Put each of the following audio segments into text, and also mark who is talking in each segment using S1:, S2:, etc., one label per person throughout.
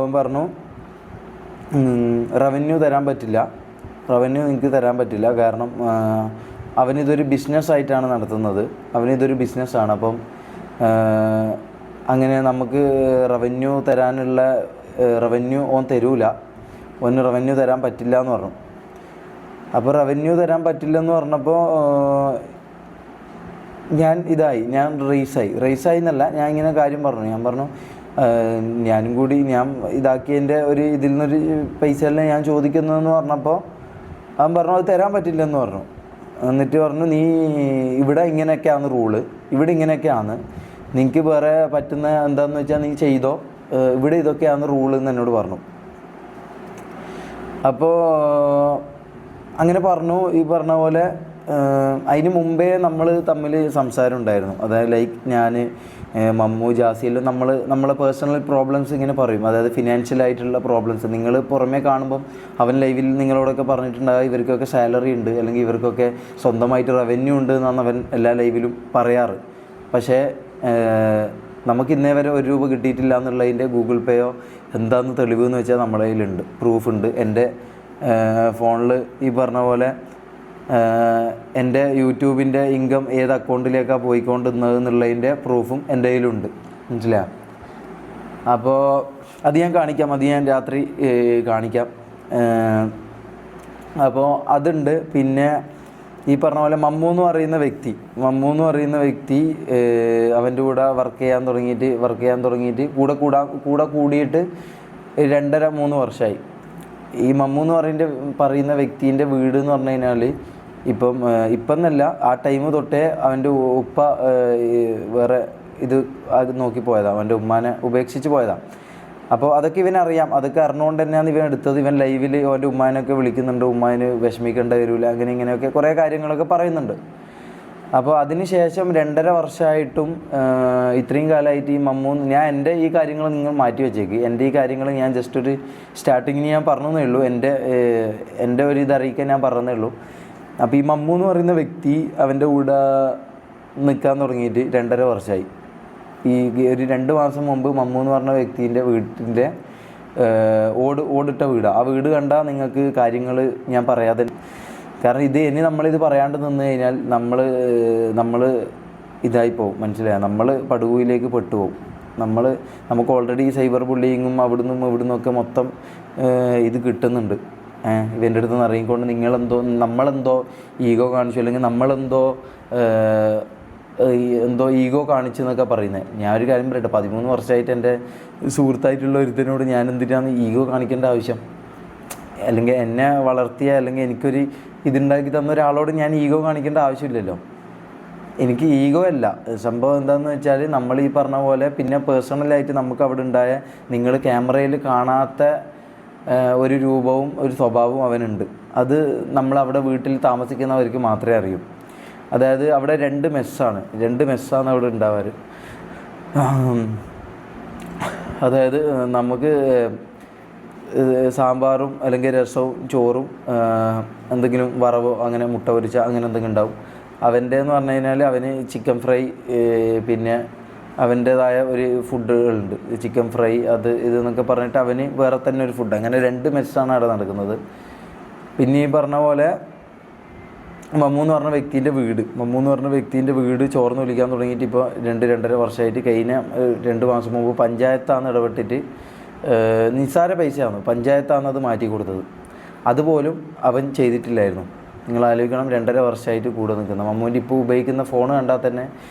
S1: അവൻ പറഞ്ഞു റവന്യൂ തരാൻ പറ്റില്ല, റവന്യൂ നിങ്ങൾക്ക് തരാൻ പറ്റില്ല, കാരണം അവനിതൊരു ബിസിനസ്സായിട്ടാണ് നടത്തുന്നത്, അവനിതൊരു ബിസിനസ്സാണ്. അപ്പം അങ്ങനെ നമുക്ക് റവന്യൂ തരാനുള്ള റവന്യൂ ഓൻ തരൂല, ഓന് റവന്യൂ തരാൻ പറ്റില്ല എന്ന് പറഞ്ഞു. അപ്പോൾ റവന്യൂ തരാൻ പറ്റില്ലെന്ന് പറഞ്ഞപ്പോൾ ഞാൻ റേസായി എന്നല്ല, ഞാൻ ഇങ്ങനെ കാര്യം പറഞ്ഞു. ഞാൻ പറഞ്ഞു ഞാനും കൂടി ഞാൻ ഇതാക്കിയതിൻ്റെ ഒരു ഇതിൽ നിന്നൊരു പൈസയല്ലേ ഞാൻ ചോദിക്കുന്നതെന്ന് പറഞ്ഞപ്പോൾ അവൻ പറഞ്ഞു അത് തരാൻ പറ്റില്ലെന്ന് പറഞ്ഞു. എന്നിട്ട് പറഞ്ഞു നീ ഇവിടെ ഇങ്ങനെയൊക്കെയാണ് റൂള്, ഇവിടെ ഇങ്ങനെയൊക്കെയാണ്, നിനക്ക് വേറെ പറ്റുന്ന എന്താണെന്ന് വെച്ചാൽ നീ ചെയ്തോ, ഇവിടെ ഇതൊക്കെയാണ് റൂള് എന്ന് എന്നോട് പറഞ്ഞു. അപ്പോൾ അങ്ങനെ പറഞ്ഞു. ഈ പറഞ്ഞ പോലെ അതിന് മുമ്പേ നമ്മൾ തമ്മിൽ സംസാരം ഉണ്ടായിരുന്നു. അതായത് ലൈക്ക് ഞാൻ മമ്മു ജാസിയെല്ലാം നമ്മളെ പേഴ്സണൽ പ്രോബ്ലംസ് ഇങ്ങനെ പറയും, അതായത് ഫിനാൻഷ്യലായിട്ടുള്ള പ്രോബ്ലംസ്. നിങ്ങൾ പുറമേ കാണുമ്പം അവൻ ലൈവിൽ നിങ്ങളോടൊക്കെ പറഞ്ഞിട്ടുണ്ടാകും ഇവർക്കൊക്കെ സാലറി ഉണ്ട്, അല്ലെങ്കിൽ ഇവർക്കൊക്കെ സ്വന്തമായിട്ട് റവന്യൂ ഉണ്ട് എന്നാണ് അവൻ എല്ലാ ലൈവിലും പറയാറ്. പക്ഷേ നമുക്ക് ഇന്നേ വരെ 1 രൂപ കിട്ടിയിട്ടില്ല എന്നുള്ളതിൻ്റെ ഗൂഗിൾ പേയോ എന്താണെന്ന് തെളിവ് എന്ന് വെച്ചാൽ നമ്മുടെ കയ്യിലുണ്ട്, പ്രൂഫുണ്ട്. എൻ്റെ ഫോണിൽ ഈ പറഞ്ഞ പോലെ എൻ്റെ യൂട്യൂബിൻ്റെ ഇൻകം ഏത് അക്കൗണ്ടിലേക്കാണ് പോയിക്കൊണ്ടിരുന്നത് എന്നുള്ളതിൻ്റെ പ്രൂഫും എൻ്റെ കയ്യിലുണ്ട്, മനസ്സിലായോ? അപ്പോൾ അത് ഞാൻ കാണിക്കാം, അത് ഞാൻ രാത്രി കാണിക്കാം. അപ്പോൾ അതുണ്ട്. പിന്നെ ഈ പറഞ്ഞ പോലെ മമ്മു എന്ന് പറയുന്ന വ്യക്തി അവൻ്റെ കൂടെ വർക്ക് ചെയ്യാൻ തുടങ്ങിയിട്ട് കൂടെ കൂടിയിട്ട് 2.5-3 വർഷമായി. ഈ മമ്മു എന്ന് പറയുന്ന വ്യക്തിൻ്റെ വീട് എന്ന് പറഞ്ഞു കഴിഞ്ഞാൽ ഇപ്പം എന്നല്ല, ആ ടൈം തൊട്ടേ അവൻ്റെ ഉപ്പ വേറെ ഇത് നോക്കി പോയതാണ്, അവൻ്റെ ഉമ്മാനെ ഉപേക്ഷിച്ച് പോയതാണ്. അപ്പോൾ അതൊക്കെ ഇവനറിയാം, അതൊക്കെ അറിഞ്ഞുകൊണ്ട് തന്നെയാണ് ഇവൻ എടുത്തത്. ഇവൻ ലൈവിൽ അവൻ്റെ ഉമ്മാനൊക്കെ വിളിക്കുന്നുണ്ട്, ഉമ്മാന് വിഷമിക്കേണ്ട വരില്ല, അങ്ങനെ ഇങ്ങനെയൊക്കെ കുറേ കാര്യങ്ങളൊക്കെ പറയുന്നുണ്ട്. അപ്പോൾ അതിന് ശേഷം 2.5 വർഷമായിട്ടും ഇത്രയും കാലമായിട്ട് ഈ മമ്മൂ, ഞാൻ എൻ്റെ ഈ കാര്യങ്ങൾ നിങ്ങൾ മാറ്റി വെച്ചേക്ക്, എൻ്റെ ഈ കാര്യങ്ങൾ ഞാൻ ജസ്റ്റ് ഒരു സ്റ്റാർട്ടിങ്ങിന് ഞാൻ പറഞ്ഞതേ ഉള്ളൂ, എൻ്റെ ഒരു ഇതറിയിക്കാൻ ഞാൻ പറഞ്ഞതേ ഉള്ളൂ. അപ്പോൾ ഈ മമ്മൂ എന്ന് പറയുന്ന വ്യക്തി അവൻ്റെ കൂടെ നിൽക്കാൻ തുടങ്ങിയിട്ട് 2.5 വർഷമായി. ഈ ഒരു 2 മാസം മുമ്പ് മമ്മൂ എന്ന് പറഞ്ഞ വ്യക്തിൻ്റെ വീട്ടിൻ്റെ ഓടിട്ട വീടാണ്. ആ വീട് കണ്ടാൽ നിങ്ങൾക്ക് കാര്യങ്ങൾ ഞാൻ പറയാതെ, കാരണം ഇനി നമ്മളിത് പറയാണ്ട് നിന്ന് കഴിഞ്ഞാൽ നമ്മൾ ഇതായി പോകും, മനസ്സിലായോ? നമ്മൾ പടുകുയിലേക്ക് പെട്ടുപോകും. നമുക്ക് ഓൾറെഡി സൈബർ ബുള്ളിങ്ങും ഇവിടുന്നൊക്കെ മൊത്തം ഇത് കിട്ടുന്നുണ്ട്. ഇവൻ്റെ അടുത്ത് നിന്ന് ഇറങ്ങിക്കൊണ്ട് നമ്മളെന്തോ ഈഗോ കാണിച്ചു, അല്ലെങ്കിൽ എന്തോ ഈഗോ കാണിച്ചെന്നൊക്കെ പറയുന്നത്. ഞാനൊരു കാര്യം പറയട്ടെ, 13 വർഷമായിട്ട് എൻ്റെ സുഹൃത്തായിട്ടുള്ള ഒരുത്തനോട് ഞാൻ എന്തിനാണ് ഈഗോ കാണിക്കേണ്ട ആവശ്യം? അല്ലെങ്കിൽ എന്നെ വളർത്തിയ, അല്ലെങ്കിൽ എനിക്കൊരു ഇതുണ്ടാക്കി തന്ന ഒരാളോട് ഞാൻ ഈഗോ കാണിക്കേണ്ട ആവശ്യമില്ലല്ലോ. എനിക്ക് ഈഗോ അല്ല സംഭവം. എന്താണെന്ന് വെച്ചാൽ നമ്മൾ ഈ പറഞ്ഞ പോലെ പിന്നെ പേഴ്സണലായിട്ട് നമുക്ക് അവിടെ ഉണ്ടായ നിങ്ങൾ ക്യാമറയിൽ കാണാത്ത ഒരു രൂപവും ഒരു സ്വഭാവവും അവനുണ്ട്. അത് നമ്മളവിടെ വീട്ടിൽ താമസിക്കുന്നവർക്ക് മാത്രമേ അറിയൂ. അതായത് അവിടെ 2 മെസ്സാണ് അവിടെ ഉണ്ടാവാറ്. അതായത് നമുക്ക് സാമ്പാറും അല്ലെങ്കിൽ രസവും ചോറും എന്തെങ്കിലും വറവോ അങ്ങനെ മുട്ട പൊരിച്ച അങ്ങനെ എന്തെങ്കിലും ഉണ്ടാവും. അവൻ്റെ എന്ന് പറഞ്ഞു കഴിഞ്ഞാൽ അവന് ചിക്കൻ ഫ്രൈ, പിന്നെ അവൻ്റേതായ ഒരു ഫുഡുകളുണ്ട്, ചിക്കൻ ഫ്രൈ അത് ഇതെന്നൊക്കെ പറഞ്ഞിട്ട് അവന് വേറെ തന്നെ ഒരു ഫുഡ്. അങ്ങനെ 2 മെസ്സാണ് അവിടെ നടക്കുന്നത്. പിന്നെ ഈ പറഞ്ഞ പോലെ മമ്മൂ എന്ന് പറഞ്ഞ വ്യക്തിൻ്റെ വീട് ചോർന്ന് വിളിക്കാൻ തുടങ്ങിയിട്ട് ഇപ്പോൾ 2-2.5 വർഷമായിട്ട്. കഴിഞ്ഞ 2 മാസം മുമ്പ് പഞ്ചായത്താണ് ഇടപെട്ടിട്ട്, നിസ്സാര പൈസയാണ്, പഞ്ചായത്താണ് അത് മാറ്റി കൊടുത്തത്. അതുപോലും അവൻ ചെയ്തിട്ടില്ലായിരുന്നു. നിങ്ങൾ ആലോചിക്കണം, 2.5 വർഷമായിട്ട് കൂടെ നിൽക്കുന്ന മമ്മൂൻ്റെ ഇപ്പോൾ ഉപയോഗിക്കുന്ന ഫോൺ കണ്ടാൽ തന്നെ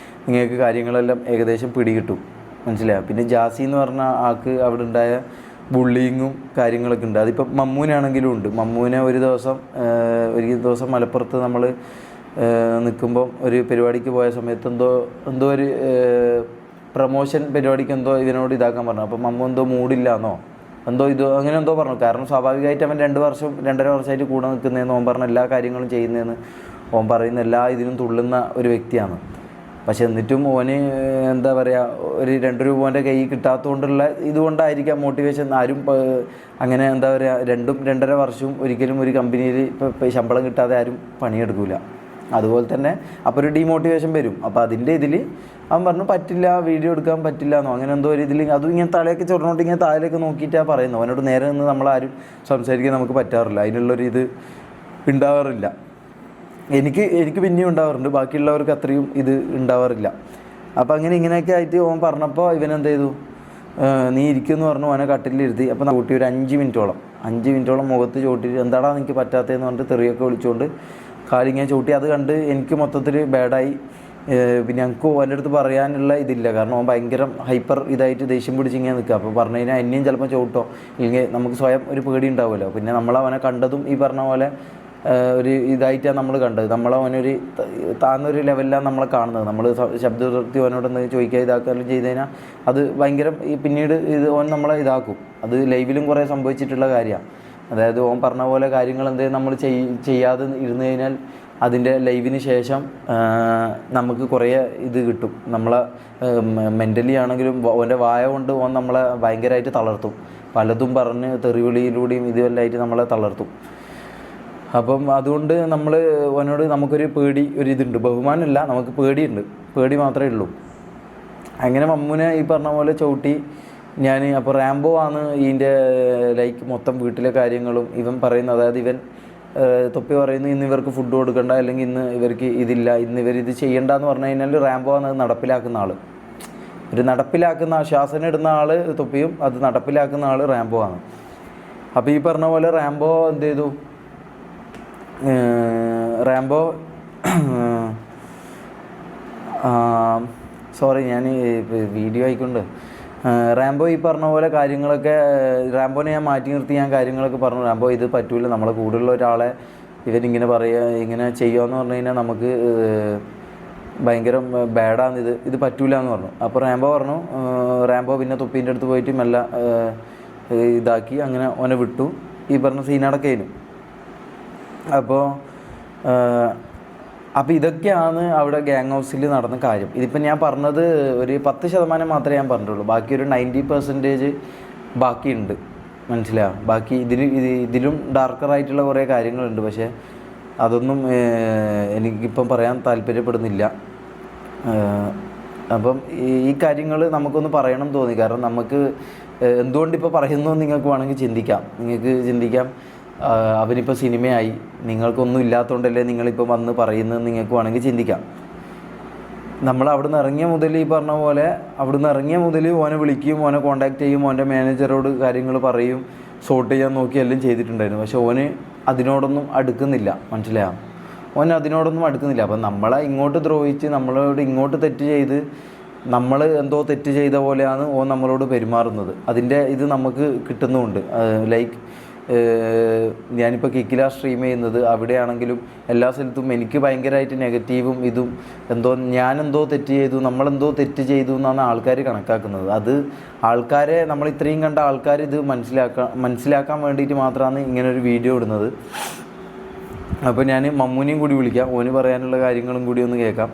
S1: നിങ്ങൾക്ക് കാര്യങ്ങളെല്ലാം ഏകദേശം പിടികിട്ടും, മനസ്സിലായോ? പിന്നെ ജാസി എന്ന് പറഞ്ഞ ആൾക്ക് അവിടെ ഉണ്ടായ ബുള്ളിങ്ങും കാര്യങ്ങളൊക്കെ ഉണ്ട്. അതിപ്പോൾ മമ്മൂനാണെങ്കിലും ഉണ്ട്. മമ്മൂനെ ഒരു ദിവസം മലപ്പുറത്ത് നമ്മൾ നിൽക്കുമ്പം ഒരു പരിപാടിക്ക് പോയ സമയത്ത് എന്തോ ഒരു പ്രമോഷൻ പരിപാടിക്ക് ഇതിനോട് ഇതാക്കാൻ പറഞ്ഞു. അപ്പോൾ മമ്മൂ മൂടില്ലാന്നോ അങ്ങനെ പറഞ്ഞു. കാരണം സ്വാഭാവികമായിട്ട് അവൻ 2-2.5 വർഷമായിട്ട് കൂടെ നിൽക്കുന്നതെന്ന് ഓൻ പറഞ്ഞ എല്ലാ കാര്യങ്ങളും ചെയ്യുന്നതെന്ന് ഓൻ പറയുന്ന എല്ലാ ഇതിനും തുള്ളുന്ന ഒരു വ്യക്തിയാണ്. പക്ഷെ എന്നിട്ടും ഓന് എന്താ പറയുക, ഒരു 2 രൂപേൻ്റെ കൈ കിട്ടാത്തതുകൊണ്ടുള്ള ഇതുകൊണ്ടായിരിക്കാം മോട്ടിവേഷൻ. ആരും അങ്ങനെ എന്താ പറയുക 2-2.5 വർഷവും ഒരിക്കലും ഒരു കമ്പനിയിൽ ഇപ്പോൾ ശമ്പളം കിട്ടാതെ ആരും പണിയെടുക്കില്ല. അതുപോലെ തന്നെ അപ്പോൾ ഒരു ഡീമോട്ടിവേഷൻ വരും. അപ്പോൾ അതിൻ്റെ ഇതിൽ അവൻ പറഞ്ഞു പറ്റില്ല, വീഡിയോ എടുക്കാൻ പറ്റില്ല എന്നോ അങ്ങനെ എന്തോ ഒരു ഇതിൽ അതും ഇങ്ങനെ തലയൊക്കെ ചൊറിഞ്ഞോണ്ട് ഇങ്ങനെ താഴേക്ക് നോക്കിയിട്ടാണ് പറയുന്നത്. അവനോട് നേരെ നിന്ന് നമ്മളാരും സംസാരിക്കാൻ നമുക്ക് പറ്റാറില്ല, അതിനുള്ളൊരു ഇത് ഉണ്ടാവാറില്ല. എനിക്ക് പിന്നെയും ഉണ്ടാവാറുണ്ട്, ബാക്കിയുള്ളവർക്ക് അത്രയും ഇത് ഉണ്ടാവാറില്ല. അപ്പോൾ ഇങ്ങനെയൊക്കെ ആയിട്ട് ഓൻ പറഞ്ഞപ്പോൾ ഇവനെന്ത് ചെയ്തു, നീ ഇരിക്കുമെന്ന് പറഞ്ഞു അവനെ കട്ടിലിരുത്തി. അപ്പോൾ ചവിട്ടി ഒരു 5 മിനിറ്റോളം മുഖത്ത് ചവിട്ടിയിട്ട് എന്താടാ എനിക്ക് പറ്റാത്തതെന്ന് പറഞ്ഞിട്ട് തെറിയൊക്കെ വിളിച്ചുകൊണ്ട് കാലിങ്ങനെ ചവിട്ടി. അത് കണ്ട് എനിക്ക് മൊത്തത്തിൽ ബാഡായി. പിന്നെ ഞങ്ങൾക്ക് ഓൻ്റെ അടുത്ത് പറയാനുള്ള ഇതില്ല, കാരണം ഓൻ ഭയങ്കര ഹൈപ്പർ ഇതായിട്ട് ദേഷ്യം പിടിച്ച് ഇങ്ങനെ നിൽക്കുക. അപ്പോൾ പറഞ്ഞു കഴിഞ്ഞാൽ എന്നെയും ചിലപ്പോൾ ചവിട്ടോ, ഇല്ലെങ്കിൽ നമുക്ക് സ്വയം ഒരു പേടി ഉണ്ടാവുമല്ലോ. പിന്നെ നമ്മളവനെ കണ്ടതും ഈ പറഞ്ഞ പോലെ ഒരു ഇതായിട്ടാണ് നമ്മൾ കണ്ടത്. നമ്മളവനൊരു താഴ്ന്നൊരു ലെവലിലാണ് നമ്മളെ കാണുന്നത്. നമ്മൾ ശബ്ദം ഉയർത്തി അവനോടൊന്ന് ചോദിക്കുക ഇതാക്കാനും ചെയ്ത് കഴിഞ്ഞാൽ അത് ഭയങ്കര പിന്നീട് ഓൻ നമ്മളെ ഇതാക്കും. അത് ലൈവിലും കുറേ സംഭവിച്ചിട്ടുള്ള കാര്യമാണ്. അതായത് ഓൻ പറഞ്ഞ പോലെ കാര്യങ്ങൾ എന്തെങ്കിലും നമ്മൾ ചെയ്യാതെ ഇരുന്ന് കഴിഞ്ഞാൽ അതിൻ്റെ ലൈവിന് ശേഷം നമുക്ക് കുറേ ഇത് കിട്ടും. നമ്മളെ മെൻ്റലി ആണെങ്കിലും ഓൻ്റെ വായ കൊണ്ട് ഓൻ നമ്മളെ ഭയങ്കരമായിട്ട് തളർത്തും. പലതും പറഞ്ഞ് തെറിവിളിയിലൂടെയും ഇതുമെല്ലാമായിട്ട് നമ്മളെ തളർത്തും. അപ്പം അതുകൊണ്ട് ഓനോട് നമുക്കൊരു പേടി ഇതുണ്ട്, ബഹുമാനമില്ല, നമുക്ക് പേടിയുണ്ട്, പേടി മാത്രമേ ഉള്ളൂ. അങ്ങനെ മമ്മൂനെ ഈ പറഞ്ഞ പോലെ ചവിട്ടി ഞാൻ. അപ്പോൾ റാംബോ ആണ് ഇതിൻ്റെ ലൈക്ക് മൊത്തം വീട്ടിലെ കാര്യങ്ങളും ഇവൻ പറയുന്നത്. അതായത് ഇവൻ തൊപ്പി പറയുന്നു ഇന്ന് ഇവർക്ക് ഫുഡ് കൊടുക്കണ്ട, അല്ലെങ്കിൽ ഇന്ന് ഇവർക്ക് ഇതില്ല, ഇന്ന് ഇവരിത് ചെയ്യണ്ട എന്ന് പറഞ്ഞു കഴിഞ്ഞാൽ റാംബോ ആണ് നടപ്പിലാക്കുന്ന ആൾ. ഒരു നടപ്പിലാക്കുന്ന ശ്വാസന ഇടുന്ന ആൾ തൊപ്പിയും, അത് നടപ്പിലാക്കുന്ന ആൾ റാംബോ ആണ്. അപ്പോൾ ഈ പറഞ്ഞ പോലെ റാംബോ എന്ത് ചെയ്തു, സോറി ഞാൻ വീഡിയോ ആയിക്കൊണ്ട് റാംബോ ഈ പറഞ്ഞ പോലെ കാര്യങ്ങളൊക്കെ റാംബോനെ ഞാൻ മാറ്റി നിർത്തി ഞാൻ കാര്യങ്ങളൊക്കെ പറഞ്ഞു. റാംബോ ഇത് പറ്റൂല, നമ്മളെ കൂടുതലുള്ള ഒരാളെ ഇവരിങ്ങനെ പറയുക ഇങ്ങനെ ചെയ്യുകയെന്ന് പറഞ്ഞു കഴിഞ്ഞാൽ നമുക്ക് ഭയങ്കര ബാഡാണ്, ഇത് പറ്റൂല എന്ന് പറഞ്ഞു. അപ്പോൾ റാംബോ പിന്നെ തൊപ്പീൻ്റെ അടുത്ത് പോയിട്ട് മെല്ലെ ഇതാക്കി അങ്ങനെ ഓനെ വിട്ടു. ഈ പറഞ്ഞ സീനടക്കെ ആയിരുന്നു. അപ്പോൾ ഇതൊക്കെയാണ് അവിടെ ഗ്യാങ് ഹൗസിൽ നടന്ന കാര്യം. ഇതിപ്പോൾ ഞാൻ പറഞ്ഞത് ഒരു 10% മാത്രമേ ഞാൻ പറഞ്ഞിട്ടുള്ളൂ. ബാക്കി ഒരു 90% ബാക്കിയുണ്ട്, മനസ്സിലാവും. ബാക്കി ഇതിലും ഡാർക്കറായിട്ടുള്ള കുറേ കാര്യങ്ങളുണ്ട്. പക്ഷേ അതൊന്നും എനിക്കിപ്പം പറയാൻ താല്പര്യപ്പെടുന്നില്ല. അപ്പം ഈ കാര്യങ്ങൾ നമുക്കൊന്ന് പറയണം തോന്നി. കാരണം നമുക്ക് എന്തുകൊണ്ടിപ്പോൾ പറയുന്നു നിങ്ങൾക്ക് വേണമെങ്കിൽ ചിന്തിക്കാം. അവനിപ്പോൾ സിനിമയായി, നിങ്ങൾക്കൊന്നും ഇല്ലാത്തതുകൊണ്ടല്ലേ നിങ്ങളിപ്പോൾ വന്ന് പറയുന്നത് നിങ്ങൾക്ക് വേണമെങ്കിൽ ചിന്തിക്കാം. നമ്മൾ അവിടുന്ന് ഇറങ്ങിയ മുതൽ ഈ പറഞ്ഞ പോലെ ഓനെ വിളിക്കും, ഓനെ കോൺടാക്റ്റ് ചെയ്യും, ഓൻ്റെ മാനേജറോട് കാര്യങ്ങൾ പറയും, സോർട്ട് ചെയ്യാൻ നോക്കി എല്ലാം ചെയ്തിട്ടുണ്ടായിരുന്നു. പക്ഷെ ഓന് അതിനോടൊന്നും അടുക്കുന്നില്ല, മനസ്സിലായോ? അതിനോടൊന്നും അടുക്കുന്നില്ല. അപ്പം നമ്മളെ ഇങ്ങോട്ട് ദ്രോഹിച്ച് നമ്മളോട് ഇങ്ങോട്ട് തെറ്റ് ചെയ്ത് നമ്മൾ എന്തോ തെറ്റ് ചെയ്ത പോലെയാണ് നമ്മളോട് പെരുമാറുന്നത്. അതിൻ്റെ ഇത് നമുക്ക് കിട്ടുന്നുമുണ്ട്. ലൈക്ക് ഞാനിപ്പോൾ കിക്കില സ്ട്രീം ചെയ്യുന്നത്, അവിടെയാണെങ്കിലും എല്ലാ സ്ഥലത്തും എനിക്ക് ഭയങ്കരമായിട്ട് നെഗറ്റീവും ഇതും ഞാനെന്തോ തെറ്റ് ചെയ്തു, നമ്മളെന്തോ തെറ്റ് ചെയ്തു എന്നാണ് ആൾക്കാർ കണക്കാക്കുന്നത്. അത് ആൾക്കാരെ നമ്മൾ ഇത്രയും കണ്ട ആൾക്കാർ ഇത് മനസ്സിലാക്കാൻ വേണ്ടിയിട്ട് മാത്രമാണ് ഇങ്ങനൊരു വീഡിയോ ഇടുന്നത്. അപ്പോൾ ഞാൻ മമ്മൂനെയും കൂടി വിളിക്കാം, ഓന് പറയാനുള്ള കാര്യങ്ങളും കൂടി ഒന്ന് കേൾക്കാം.